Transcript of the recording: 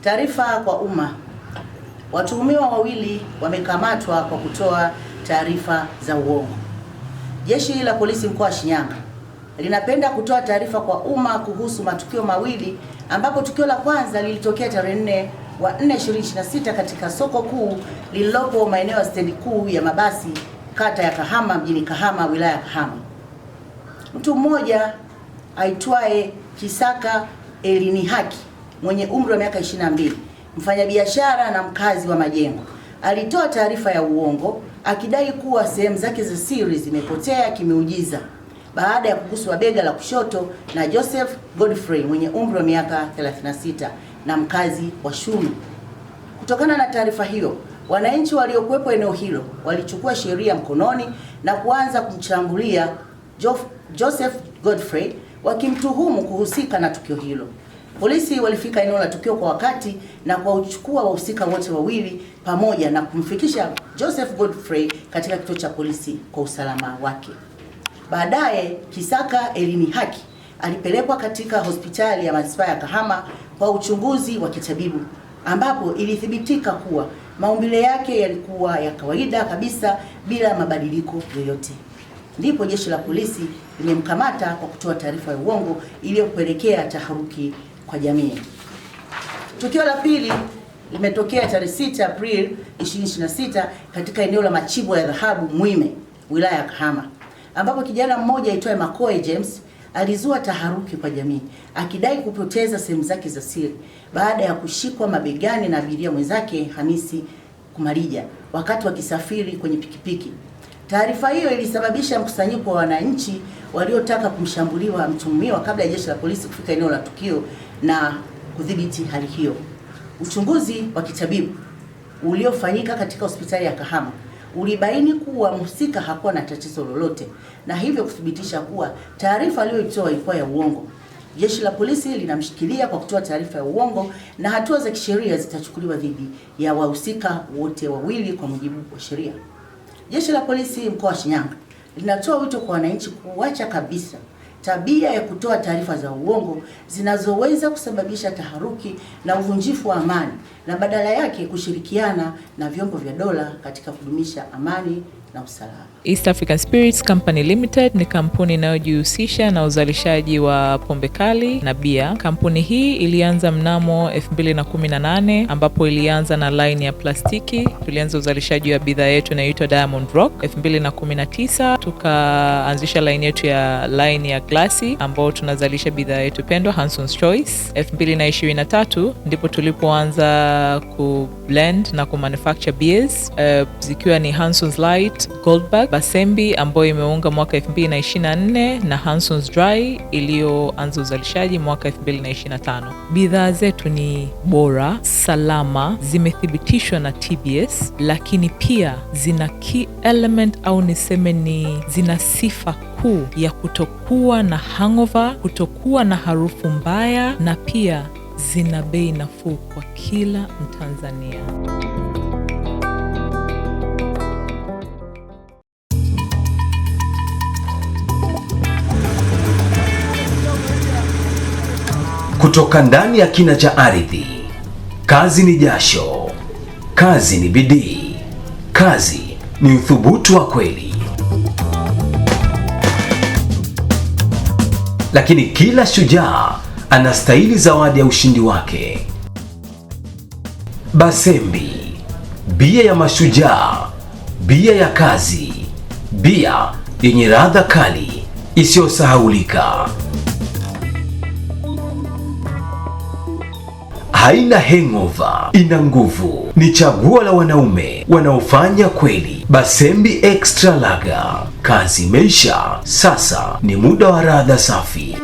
Taarifa kwa umma. Watuhumiwa wawili wamekamatwa kwa kutoa taarifa za uongo. Jeshi la Polisi mkoa wa Shinyanga linapenda kutoa taarifa kwa umma kuhusu matukio mawili, ambapo tukio la kwanza lilitokea tarehe 4/4/2026 katika soko kuu lililopo maeneo ya stendi kuu ya mabasi kata ya Kahama mjini Kahama wilaya ya Kahama. Mtu mmoja aitwaye Kisaka Elinihaki mwenye umri wa miaka 22, mfanyabiashara na mkazi wa Majengo, alitoa taarifa ya uongo akidai kuwa sehemu zake za siri zimepotea kimeujiza baada ya kuguswa bega la kushoto na Joseph Godfrey mwenye umri wa miaka 36 na mkazi wa Shunu. Kutokana na taarifa hiyo, wananchi waliokuwepo eneo hilo walichukua sheria mkononi na kuanza kumshambulia Joseph Godfrey wakimtuhumu kuhusika na tukio hilo. Polisi walifika eneo la tukio kwa wakati na kuwachukua wahusika wote wawili pamoja na kumfikisha Joseph Godfrey katika kituo cha polisi kwa usalama wake. Baadaye Kisaka Elinihaki alipelekwa katika hospitali ya manispaa ya Kahama kwa uchunguzi wa kitabibu, ambapo ilithibitika kuwa maumbile yake yalikuwa ya kawaida kabisa bila mabadiliko yoyote. Ndipo jeshi la polisi limemkamata kwa kutoa taarifa ya uongo iliyopelekea taharuki kwa jamii. Tukio la pili limetokea tarehe 6 Aprili 2026 katika eneo la machimbo ya dhahabu Mwime, wilaya ya Kahama, ambapo kijana mmoja aitwaye Makoe James alizua taharuki kwa jamii akidai kupoteza sehemu zake za siri baada ya kushikwa mabegani na abiria mwenzake Hamisi Kumarija wakati wakisafiri kwenye pikipiki. Taarifa hiyo ilisababisha mkusanyiko wa wananchi waliotaka kumshambuliwa mtuhumiwa kabla ya jeshi la polisi kufika eneo la tukio na kudhibiti hali hiyo. Uchunguzi wa kitabibu uliofanyika katika hospitali ya Kahama ulibaini kuwa mhusika hakuwa na tatizo lolote, na hivyo kuthibitisha kuwa taarifa aliyoitoa ilikuwa ya uongo. Jeshi la polisi linamshikilia kwa kutoa taarifa ya uongo na hatua za kisheria zitachukuliwa dhidi ya wahusika wote wawili kwa mujibu wa sheria. Jeshi la polisi mkoa wa Shinyanga linatoa wito kwa wananchi kuacha kabisa tabia ya kutoa taarifa za uongo zinazoweza kusababisha taharuki na uvunjifu wa amani, na badala yake kushirikiana na vyombo vya dola katika kudumisha amani na usalama. East African Spirits Company Limited ni kampuni inayojihusisha na uzalishaji wa pombe kali na bia. Kampuni hii ilianza mnamo 2018 ambapo ilianza na line ya plastiki. Tulianza uzalishaji wa bidhaa yetu inayoitwa Diamond Rock. 2019 tukaanzisha line yetu ya line ya glasi ambao tunazalisha bidhaa yetu pendwa Hanson's Choice. 2023 ndipo tulipoanza ku blend na ku manufacture beers zikiwa ni Hanson's Light, Goldberg, Basembi ambayo imeunga mwaka 2024 na Hanson's Dry iliyoanza uzalishaji mwaka 2025. Bidhaa zetu ni bora, salama, zimethibitishwa na TBS, lakini pia zina key element au niseme ni zina sifa kuu ya kutokuwa na hangover, kutokuwa na harufu mbaya, na pia zina bei nafuu kwa kila Mtanzania. Kutoka ndani ya kina cha ardhi, kazi ni jasho, kazi ni bidii, kazi ni uthubutu wa kweli. Lakini kila shujaa anastahili zawadi ya ushindi wake. Basembi, bia ya mashujaa, bia ya kazi, bia yenye ladha kali isiyosahaulika. Haina hangover, ina nguvu. Ni chaguo la wanaume wanaofanya kweli. Basembi Extra Lager, kazi imeisha, sasa ni muda wa ladha safi.